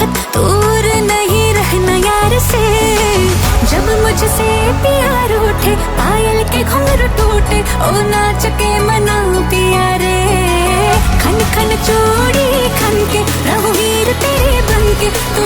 चाहत दूर नहीं रहना यार से। जब मुझसे प्यार उठे पायल के घुंघरू टूटे ओ नाच के मना पिया रे। खन खन चूड़ी खन के रहूं हीर तेरे बन के तू